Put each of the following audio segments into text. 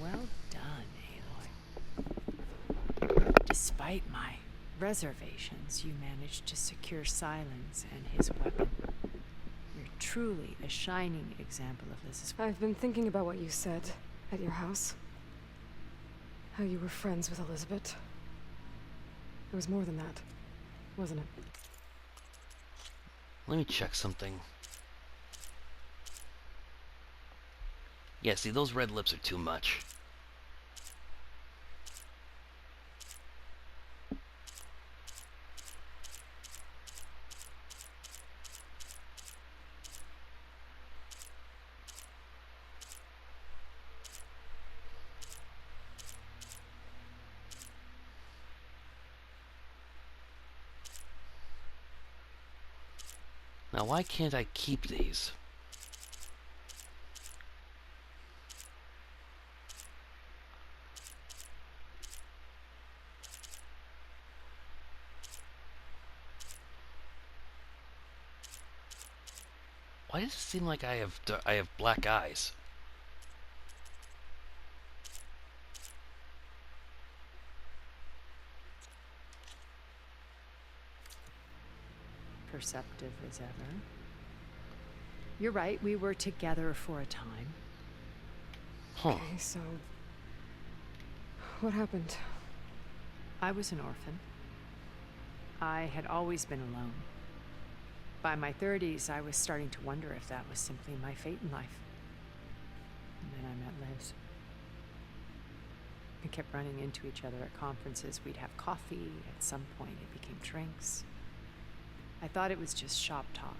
Well done, Aloy. Despite my reservations, you managed to secure Silence and his weapon. You're truly a shining example of Liz's... I've been thinking about what you said at your house. How you were friends with Elisabeth. It was more than that, wasn't it? Let me check something. Yeah, see, those red lips are too much. Now, why can't I keep these? Why does it seem like I have black eyes? Perceptive as ever. You're right, we were together for a time. Huh. Okay, so... what happened? I was an orphan. I had always been alone. By my 30s, I was starting to wonder if that was simply my fate in life. And then I met Liz. We kept running into each other at conferences. We'd have coffee. At some point, it became drinks. I thought it was just shop talk,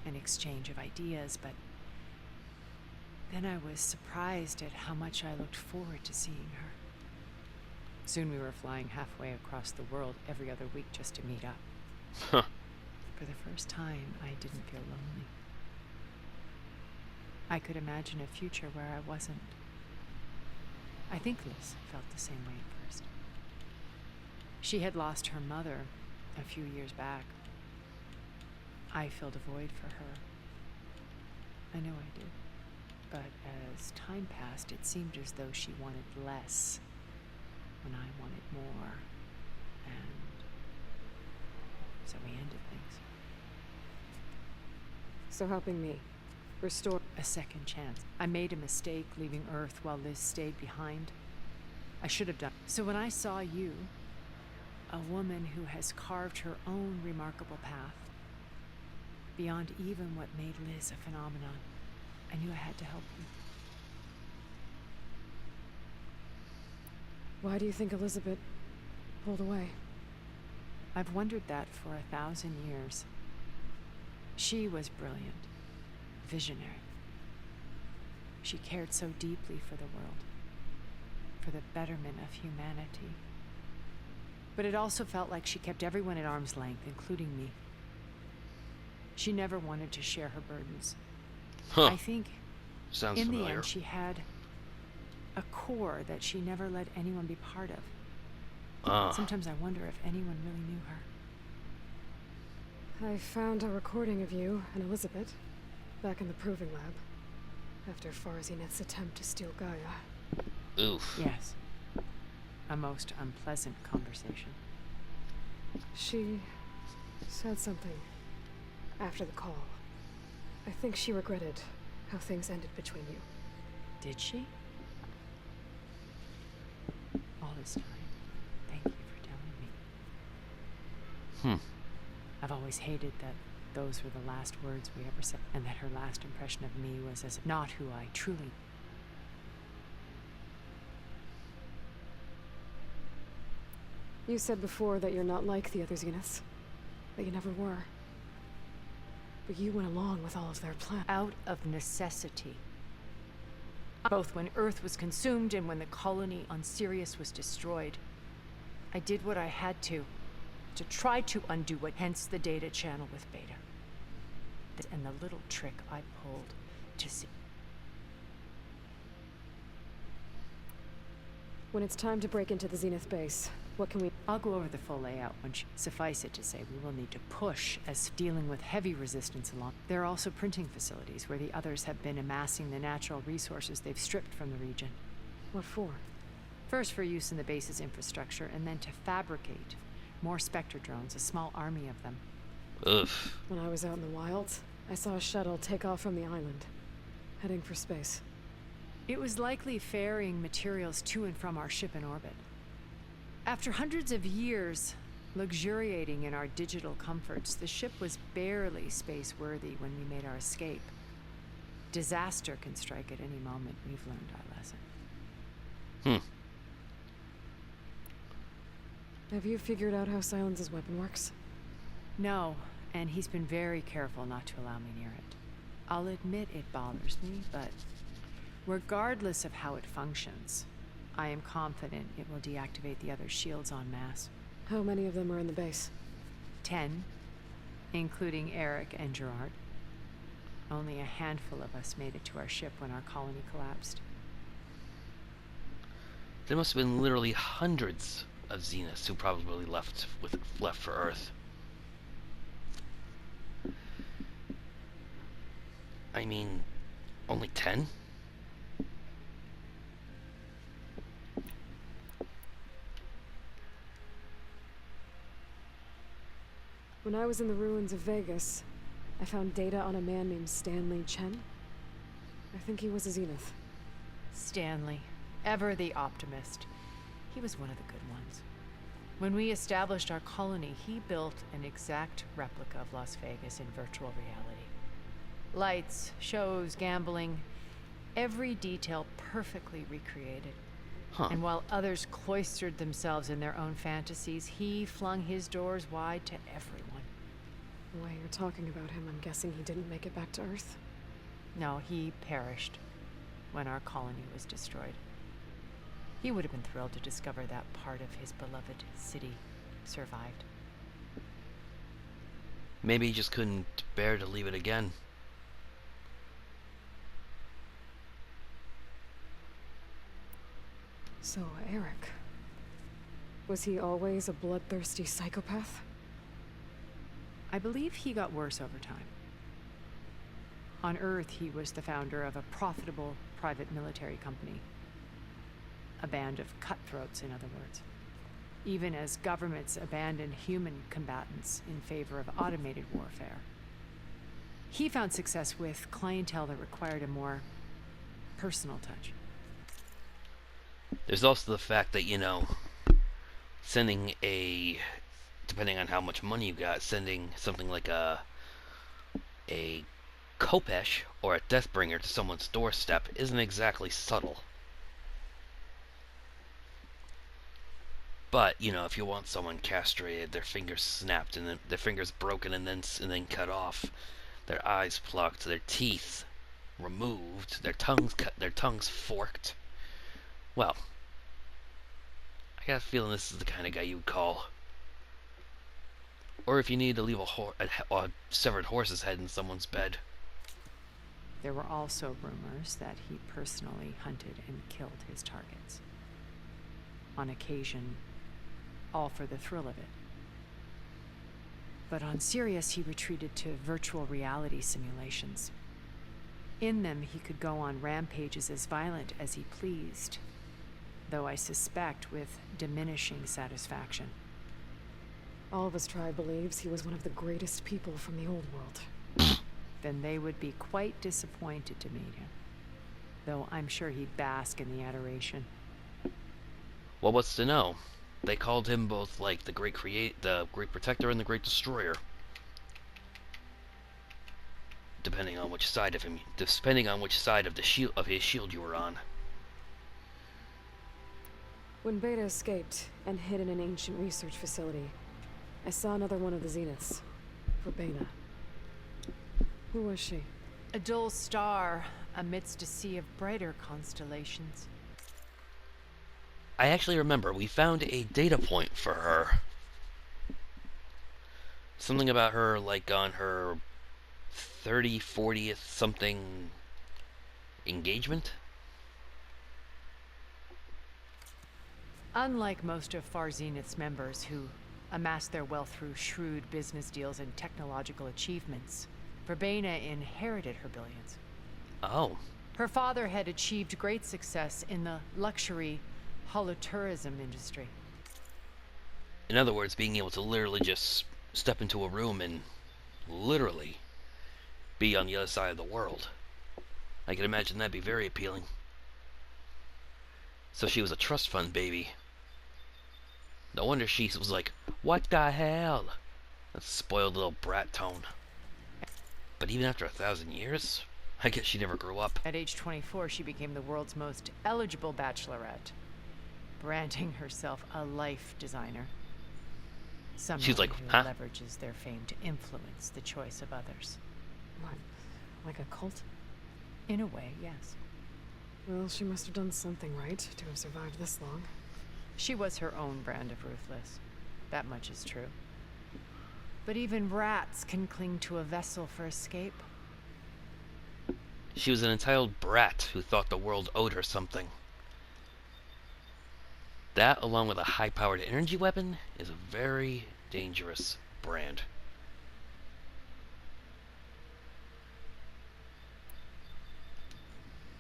an exchange of ideas, but then I was surprised at how much I looked forward to seeing her. Soon we were flying halfway across the world every other week just to meet up. Huh. For the first time, I didn't feel lonely. I could imagine a future where I wasn't. I think Liz felt the same way at first. She had lost her mother a few years back. I filled a void for her. I know I did. But as time passed, it seemed as though she wanted less when I wanted more. And so we ended things. So helping me restore a second chance. I made a mistake leaving Earth while Liz stayed behind. I should have done. So when I saw you, a woman who has carved her own remarkable path, beyond even what made Liz a phenomenon, I knew I had to help you. Why do you think Elisabeth pulled away? I've wondered that for 1,000 years. She was brilliant, visionary. She cared so deeply for the world, for the betterment of humanity. But it also felt like she kept everyone at arm's length, including me. She never wanted to share her burdens. Huh. I think Sounds in familiar. the end she had a core that she never let anyone be part of. Sometimes I wonder if anyone really knew her. I found a recording of you and Elisabeth back in the proving lab after Zenith's attempt to steal Gaia. Oof. Yes. A most unpleasant conversation. She said something after the call. I think she regretted how things ended between you. Did she? All this time, thank you for telling me. I've always hated that those were the last words we ever said, and that her last impression of me was as not who I truly... You said before that you're not like the other Zeniths. That you never were. But you went along with all of their plans. Out of necessity. Both when Earth was consumed and when the colony on Sirius was destroyed. I did what I had to try to undo it, hence the data channel with Beta. And the little trick I pulled to see. When it's time to break into the Zenith base, what can we... I'll go over the full layout once. Suffice it to say, we will need to push as dealing with heavy resistance along. There are also printing facilities where the others have been amassing the natural resources they've stripped from the region. What for? First for use in the base's infrastructure, and then to fabricate more Spectre drones, a small army of them. Ugh. When I was out in the wilds, I saw a shuttle take off from the island, heading for space. It was likely ferrying materials to and from our ship in orbit. After hundreds of years luxuriating in our digital comforts, the ship was barely space-worthy when we made our escape. Disaster can strike at any moment. We've learned our lesson. Have you figured out how Silence's weapon works? No, and he's been very careful not to allow me near it. I'll admit it bothers me, but regardless of how it functions, I am confident it will deactivate the other shields en masse. How many of them are in the base? 10, including Erik and Gerard. Only a handful of us made it to our ship when our colony collapsed. There must have been literally hundreds of Zeniths who probably left for Earth. I mean, only 10? When I was in the ruins of Vegas, I found data on a man named Stanley CHEN. I think he was a Zenith. Stanley, ever the optimist. He was one of the good ones. When we established our colony, he built an exact replica of Las Vegas in virtual reality. Lights, shows, gambling, every detail perfectly recreated. Huh. And while others cloistered themselves in their own fantasies, he flung his doors wide to everyone. The way you're talking about him, I'm guessing he didn't make it back to Earth? No, he perished when our colony was destroyed. He would have been thrilled to discover that part of his beloved city survived. Maybe he just couldn't bear to leave it again. So, Erik. Was he always a bloodthirsty psychopath? I believe he got worse over time. On Earth, he was the founder of a profitable private military company. A band of cutthroats, in other words. Even as governments abandoned human combatants in favor of automated warfare. He found success with clientele that required a more personal touch. There's also the fact that, sending depending on how much money you got, sending something like a Kopesh or a Deathbringer to someone's doorstep isn't exactly subtle. But, if you want someone castrated, their fingers snapped, and then their fingers broken and then cut off, their eyes plucked, their teeth removed, their tongues forked, well, I got a feeling this is the kind of guy you would call. Or if you need to leave a severed horse's head in someone's bed. There were also rumors that he personally hunted and killed his targets. On occasion, all for the thrill of it. But on Sirius, he retreated to virtual reality simulations. In them, he could go on rampages as violent as he pleased, though I suspect with diminishing satisfaction. Alva's tribe believes he was one of the greatest people from the old world. Then they would be quite disappointed to meet him, though I'm sure he'd bask in the adoration. Well, what's to know? They called him both like the Great Protector and the Great Destroyer. Depending on which side of his shield you were on. When Beta escaped and hid in an ancient research facility, I saw another one of the Zeniths, Verbana. Who was she? A dull star amidst a sea of brighter constellations. I actually remember we found a data point for her. Something about her, like on her 40th something engagement? Unlike most of Far Zenith's members who amassed their wealth through shrewd business deals and technological achievements, Verbana inherited her billions. Oh. Her father had achieved great success in the luxury holotourism industry. In other words, being able to literally just step into a room and literally be on the other side of the world. I can imagine that'd be very appealing. So she was a trust fund baby. No wonder she was like, what the hell? That spoiled little brat tone. But even after 1,000 years, I guess she never grew up. At age 24, she became the world's most eligible bachelorette, branding herself a life designer. Someone She's like, who huh? leverages their fame to influence the choice of others. What? Like a cult? In a way, yes. Well, she must have done something right to have survived this long. She was her own brand of ruthless. That much is true. But even rats can cling to a vessel for escape. She was an entitled brat who thought the world owed her something. That, along with a high-powered energy weapon, is a very dangerous brand.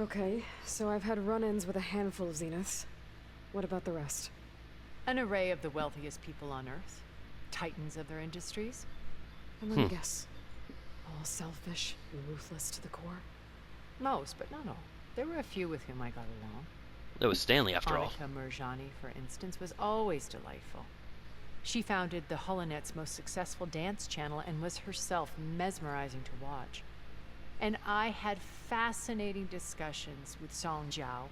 Okay, so I've had run-ins with a handful of Zeniths. What about the rest? An array of the wealthiest people on Earth. Titans of their industries. I'm gonna guess. All selfish and ruthless to the core. Most, but not all. There were a few with whom I got along. That was Stanley, after all. Annika Merjani, for instance, was always delightful. She founded the Holonet's most successful dance channel and was herself mesmerizing to watch. And I had fascinating discussions with Song Jiao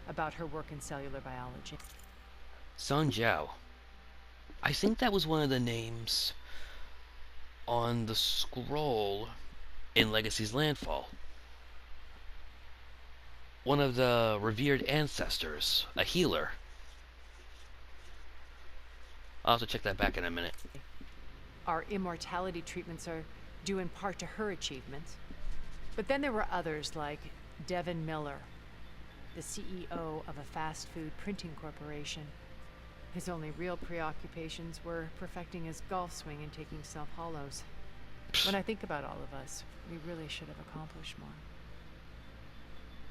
about her work in cellular biology. Song Jiao. I think that was one of the names on the scroll in Legacy's Landfall. One of the revered ancestors, a healer. I'll have to check that back in a minute. Our immortality treatments are due in part to her achievements. But then there were others like Devin Miller, the CEO of a fast food printing corporation. His only real preoccupations were perfecting his golf swing and taking self-hollows. When I think about all of us, we really should have accomplished more.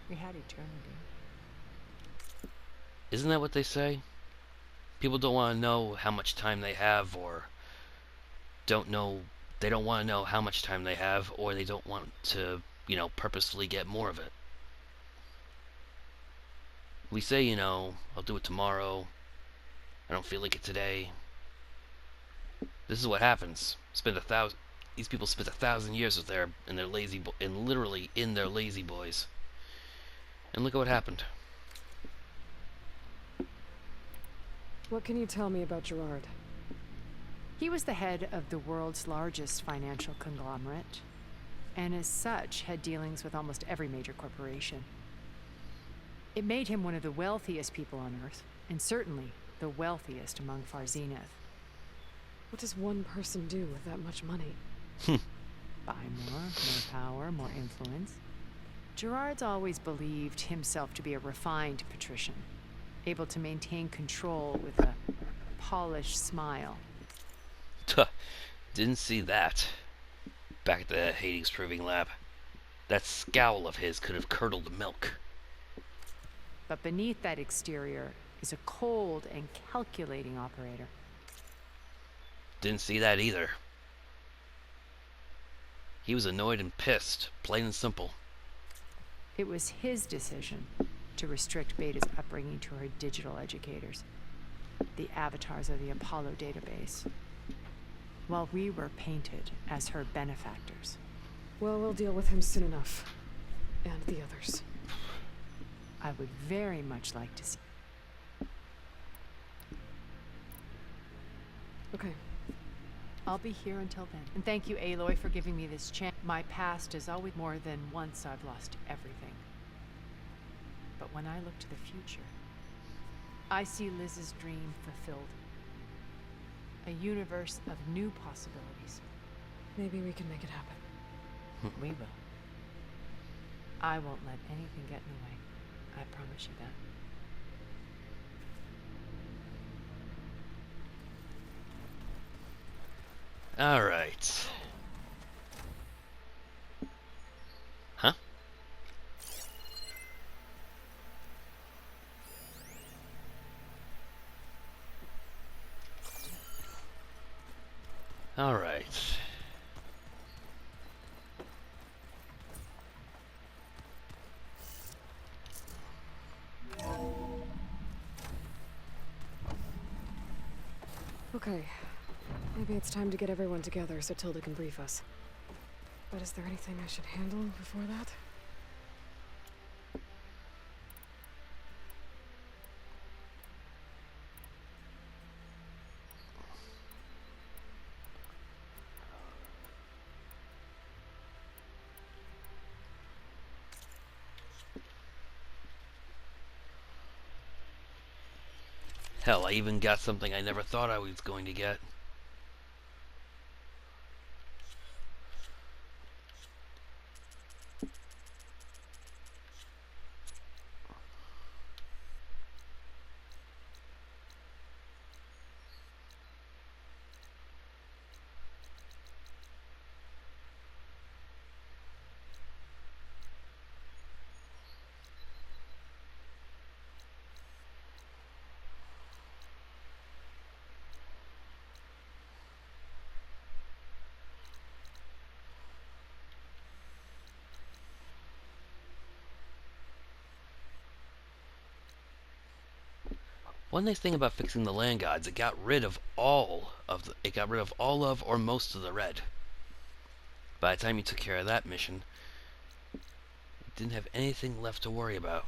We had eternity. Isn't that what they say? People don't want to know how much time they have, or they don't want to know how much time they have, or they don't want to, purposefully get more of it. We say, I'll do it tomorrow. I don't feel like it today. This is what happens. These people spent 1,000 years with literally in their lazy boys. And look at what happened. What can you tell me about Gerard? He was the head of the world's largest financial conglomerate, and as such had dealings with almost every major corporation. It made him one of the wealthiest people on Earth, and certainly the wealthiest among Far Zenith. What does one person do with that much money? Buy more power, more influence. Gerard's always believed himself to be a refined patrician, able to maintain control with a polished smile. Didn't see that back at the Hades Proving Lab. That scowl of his could have curdled the milk. But beneath that exterior is a cold and calculating operator. Didn't see that either. He was annoyed and pissed, plain and simple. It was his decision to restrict Beta's upbringing to her digital educators, the avatars of the Apollo database, while we were painted as her benefactors. Well, we'll deal with him soon enough. And the others. I would very much like to see. Okay. I'll be here until then. And thank you, Aloy, for giving me this chance. My past is always more than once I've lost everything. But when I look to the future, I see Liz's dream fulfilled. A universe of new possibilities. Maybe we can make it happen. We will. I won't let anything get in the way. I promise you that. All right. Huh? Okay. Maybe it's time to get everyone together so Tilda can brief us. But is there anything I should handle before that? Hell, I even got something I never thought I was going to get. One nice thing about fixing the land gods, it got rid of all of or most of the red. By the time you took care of that mission, you didn't have anything left to worry about.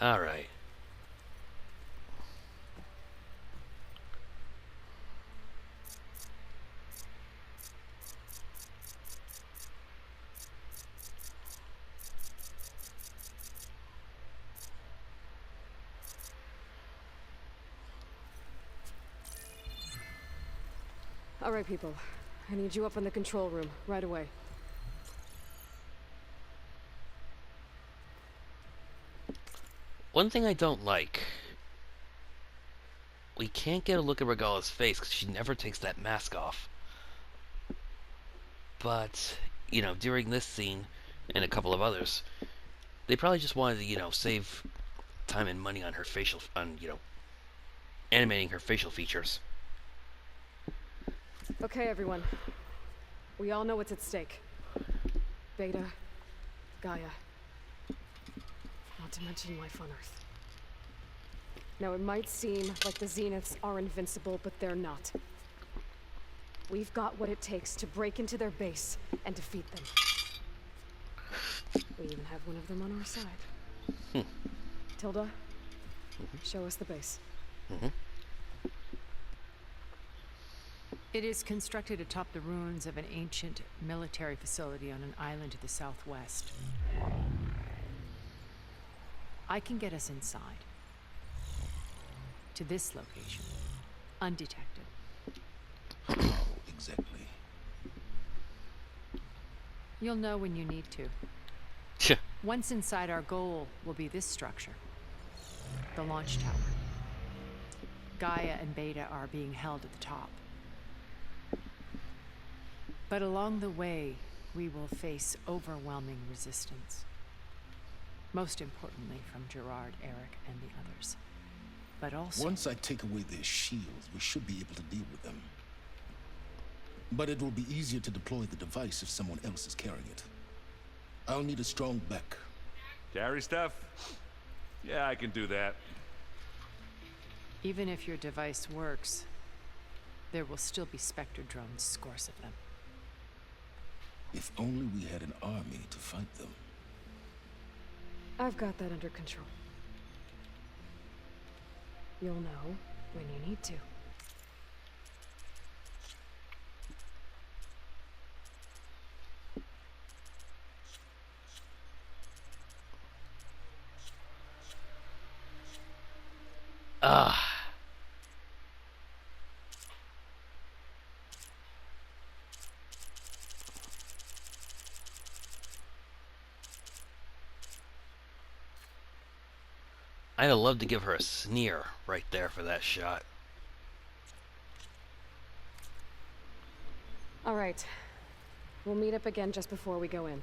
All right. All right, people. I need you up in the control room, right away. One thing I don't like, we can't get a look at Regala's face because she never takes that mask off. But, you know, during this scene and a couple of others, they probably just wanted to, you know, save time and money on her facial, animating her facial features. Okay, everyone. We all know what's at stake. Beta, Gaia. Not to mention life on Earth. Now, it might seem like the Zeniths are invincible, but they're not. We've got what it takes to break into their base and defeat them. We even have one of them on our side. Tilda, show us the base. It is constructed atop the ruins of an ancient military facility on an island to the southwest. I can get us inside. To this location. Undetected. How exactly? You'll know when you need to. Sure. Once inside, our goal will be this structure. The launch tower. Gaia and Beta are being held at the top. But along the way, we will face overwhelming resistance. Most importantly from Gerard, Erik, and the others. But also... Once I take away their shields, we should be able to deal with them. But it will be easier to deploy the device if someone else is carrying it. I'll need a strong back. Carry stuff? Yeah, I can do that. Even if your device works, there will still be Spectre drones, scores of them. If only we had an army to fight them. I've got that under control. You'll know when you need to. I'd have loved to give her a sneer right there for that shot. All right. We'll meet up again just before we go in.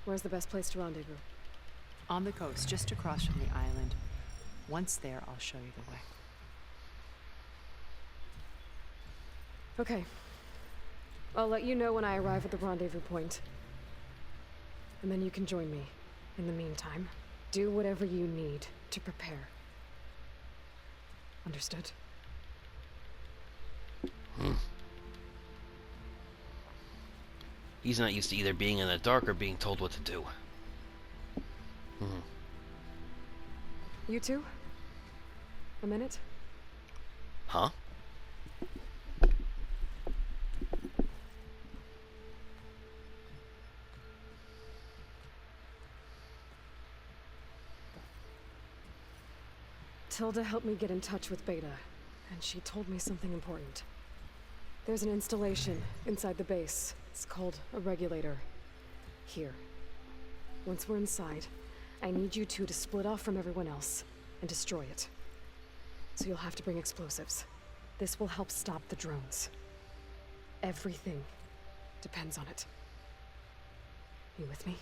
Where's the best place to rendezvous? On the coast, just across from the island. Once there, I'll show you the way. Okay. I'll let you know when I arrive at the rendezvous point. And then you can join me. In the meantime, do whatever you need to prepare. Understood? He's not used to either being in the dark or being told what to do. You two? A minute? Huh? Tilda helped me get in touch with Beta, and she told me something important. There's an installation inside the base. It's called a regulator. Here. Once we're inside, I need you two to split off from everyone else and destroy it. So you'll have to bring explosives. This will help stop the drones. Everything depends on it. You with me?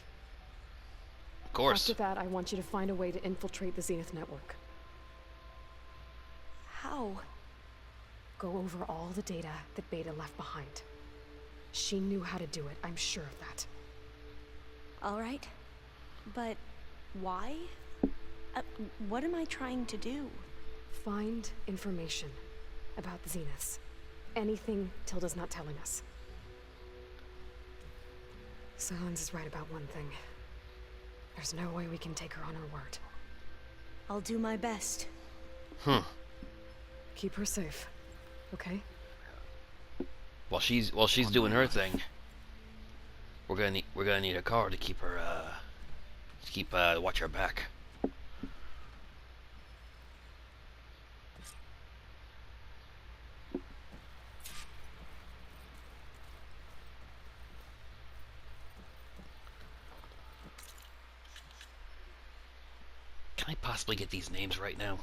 Of course. After that, I want you to find a way to infiltrate the Zenith network. How? Go over all the data that Beta left behind. She knew how to do it, I'm sure of that. All right. But why? What am I trying to do? Find information about the Zeniths. Anything Tilda's not telling us. Silence is right about one thing. There's no way we can take her on her word. I'll do my best. Keep her safe, okay? While she's doing her thing, we're gonna need a car to keep her watch her back. Can I possibly get these names right now?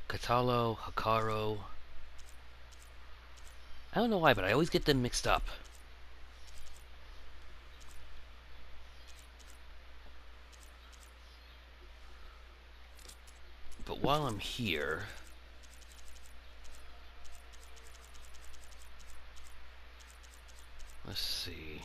Katollo, Hikaru. I don't know why, but I always get them mixed up. But while I'm here, let's see.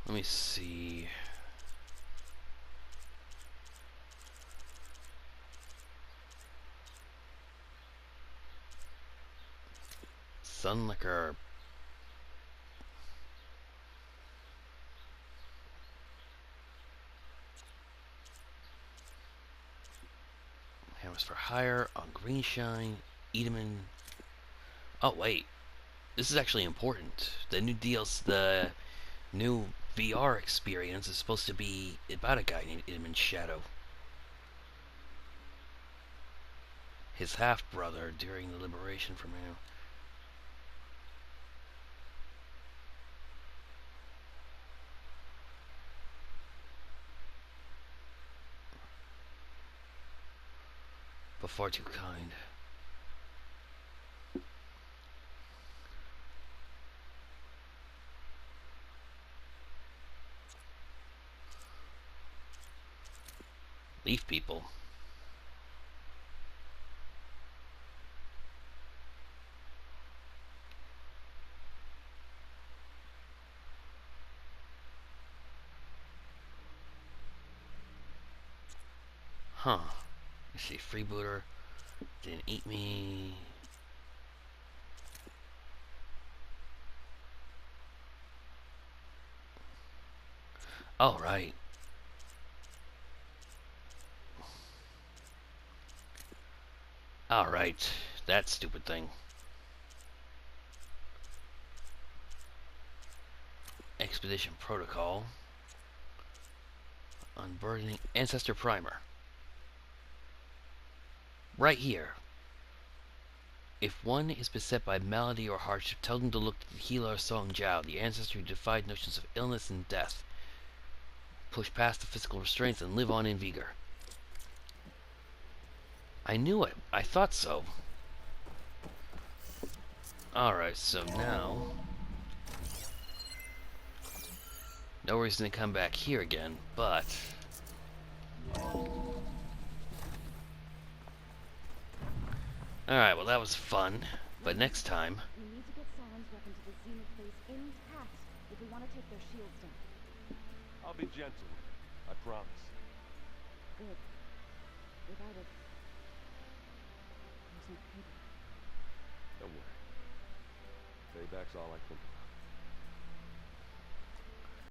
Let me see. Sunlicker. Hammers for hire on Greenshine. Edelman. Oh wait, this is actually important. The new DLC, the new VR experience is supposed to be about a guy named Edelman Shadow. His half-brother during the liberation from him. Before too kind. Leaf people. Huh. Let's see, freebooter. Didn't eat me. All right. All right. That stupid thing. Expedition protocol. Unburdening ancestor primer. Right here. If one is beset by malady or hardship, tell them to look to the healer Song Jiao, the ancestor who defied notions of illness and death. Push past the physical restraints and live on in vigor. I knew it. I thought so. Alright, so now... no reason to come back here again, but... alright, well that was fun. But next time... We need to get Sauron's weapon to the Zenith base intact if we want to take their shields down. I'll be gentle. I promise. Good. Without it, there's no payback. Don't worry. Payback's all I think about.